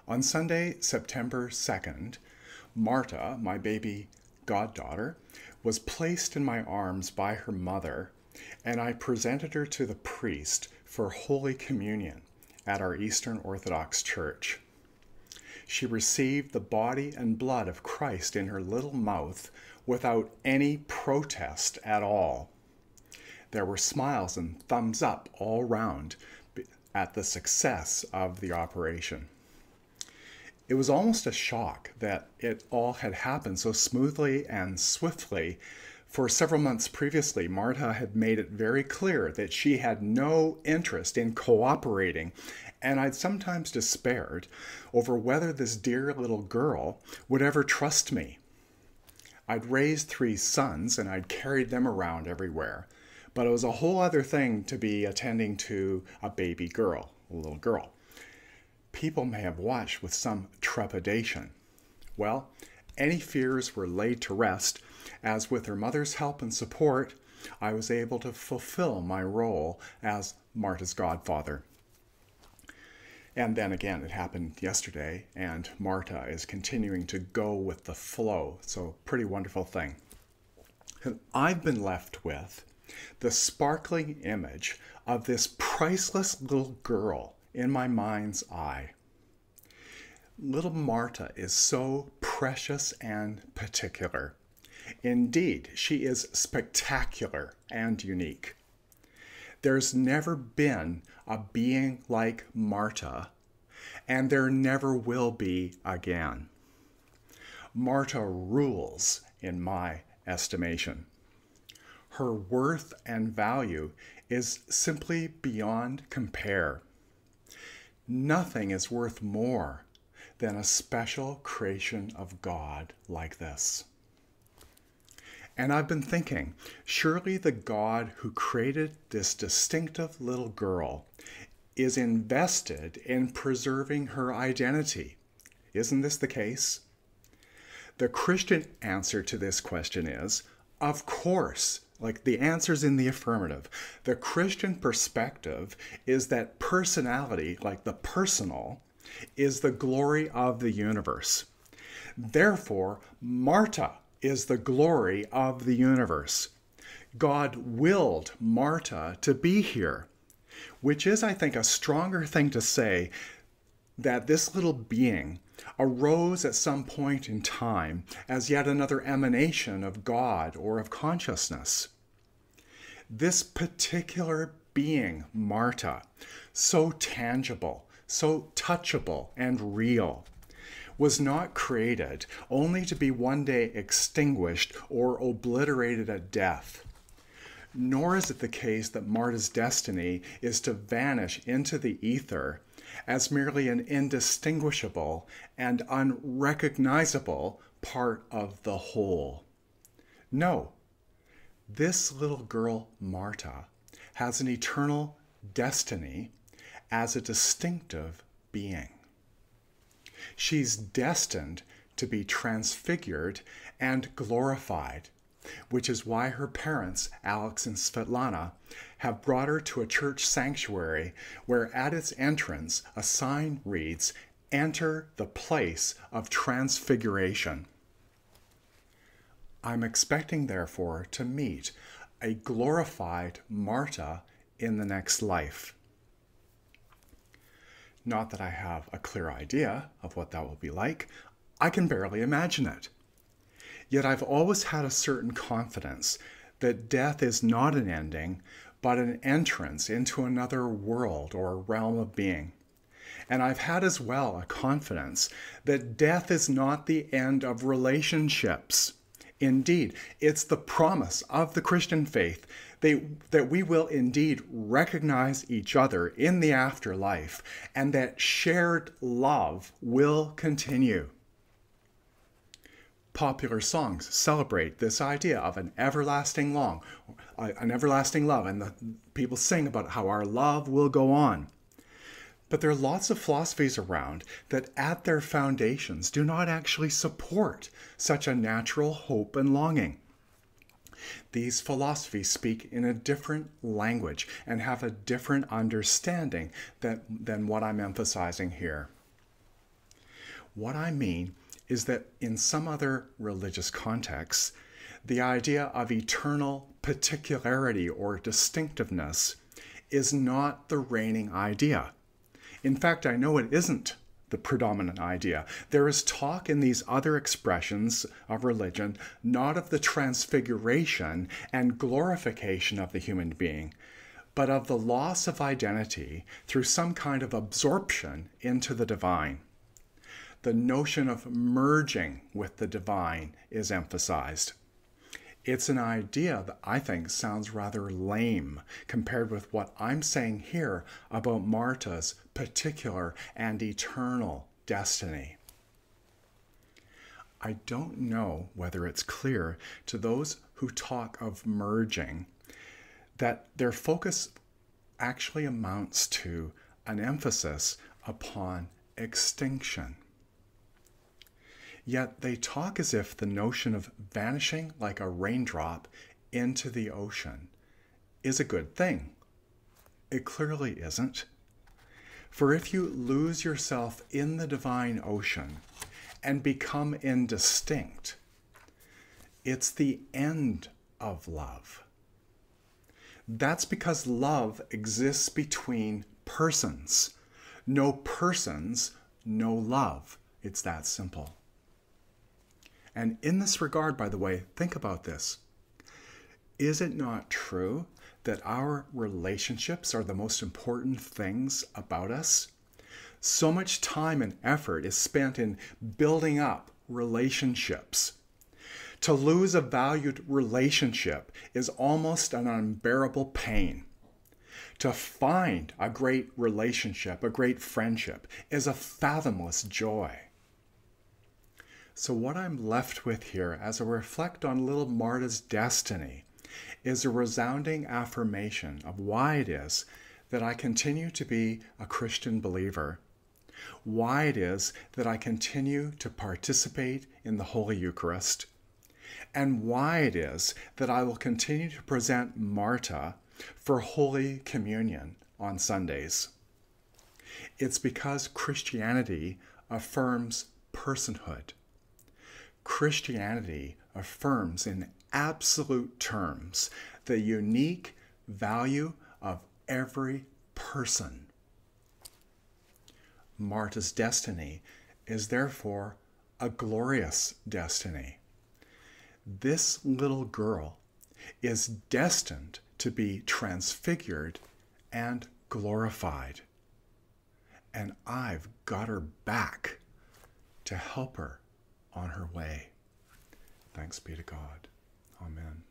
On Sunday, September 2nd, Marta, my baby goddaughter, was placed in my arms by her mother, and I presented her to the priest for Holy Communion at our Eastern Orthodox Church. She received the body and blood of Christ in her little mouth without any protest at all. There were smiles and thumbs up all round at the success of the operation. It was almost a shock that it all had happened so smoothly and swiftly. For several months previously, Marta had made it very clear that she had no interest in cooperating, and I'd sometimes despaired over whether this dear little girl would ever trust me. I'd raised 3 sons and I'd carried them around everywhere, but it was a whole other thing to be attending to a baby girl, a little girl. People may have watched with some trepidation. Well, any fears were laid to rest, as with her mother's help and support, I was able to fulfill my role as Marta's godfather. And then again, it happened yesterday, and Marta is continuing to go with the flow. So, pretty wonderful thing. And I've been left with the sparkling image of this priceless little girl in my mind's eye. Little Marta is so precious and particular. Indeed, she is spectacular and unique. There's never been a being like Marta, and there never will be again. Marta rules in my estimation. Her worth and value is simply beyond compare. Nothing is worth more than a special creation of God like this. And I've been thinking, surely the God who created this distinctive little girl is invested in preserving her identity. Isn't this the case? The Christian answer to this question is, of course. Like, the answer's in the affirmative. The Christian perspective is that personality, like the personal, is the glory of the universe. Therefore, Marta is the glory of the universe. God willed Marta to be here, which is, I think, a stronger thing to say that this little being arose at some point in time as yet another emanation of God or of consciousness. This particular being, Marta, so tangible, so touchable and real, was not created only to be one day extinguished or obliterated at death. Nor is it the case that Marta's destiny is to vanish into the ether as merely an indistinguishable and unrecognizable part of the whole. No, this little girl, Marta, has an eternal destiny as a distinctive being. She's destined to be transfigured and glorified, which is why her parents, Alex and Svetlana, have brought her to a church sanctuary where at its entrance a sign reads, "Enter the place of transfiguration." I'm expecting, therefore, to meet a glorified Marta in the next life. Not that I have a clear idea of what that will be like. I can barely imagine it. Yet I've always had a certain confidence that death is not an ending, but an entrance into another world or realm of being. And I've had as well a confidence that death is not the end of relationships. Indeed, it's the promise of the Christian faith that we will indeed recognize each other in the afterlife, and that shared love will continue. Popular songs celebrate this idea of an everlasting love, and the people sing about how our love will go on. But there are lots of philosophies around that at their foundations do not actually support such a natural hope and longing. These philosophies speak in a different language and have a different understanding than what I'm emphasizing here. What I mean is that in some other religious contexts, the idea of eternal particularity or distinctiveness is not the reigning idea. In fact, I know it isn't the predominant idea. There is talk in these other expressions of religion not of the transfiguration and glorification of the human being, but of the loss of identity through some kind of absorption into the divine. The notion of merging with the divine is emphasized. It's an idea that I think sounds rather lame compared with what I'm saying here about Marta's particular and eternal destiny. I don't know whether it's clear to those who talk of merging that their focus actually amounts to an emphasis upon extinction. Yet they talk as if the notion of vanishing like a raindrop into the ocean is a good thing. It clearly isn't. For if you lose yourself in the divine ocean and become indistinct, it's the end of love. That's because love exists between persons. No persons, no love. It's that simple. And in this regard, by the way, think about this. Is it not true that our relationships are the most important things about us? So much time and effort is spent in building up relationships. To lose a valued relationship is almost an unbearable pain. To find a great relationship, a great friendship, is a fathomless joy. So what I'm left with here as I reflect on little Marta's destiny is a resounding affirmation of why it is that I continue to be a Christian believer, why it is that I continue to participate in the Holy Eucharist, and why it is that I will continue to present Marta for Holy Communion on Sundays. It's because Christianity affirms personhood. Christianity affirms in absolute terms the unique value of every person. Marta's destiny is therefore a glorious destiny. This little girl is destined to be transfigured and glorified. And I've got her back to help her on her way. Thanks be to God. Amen.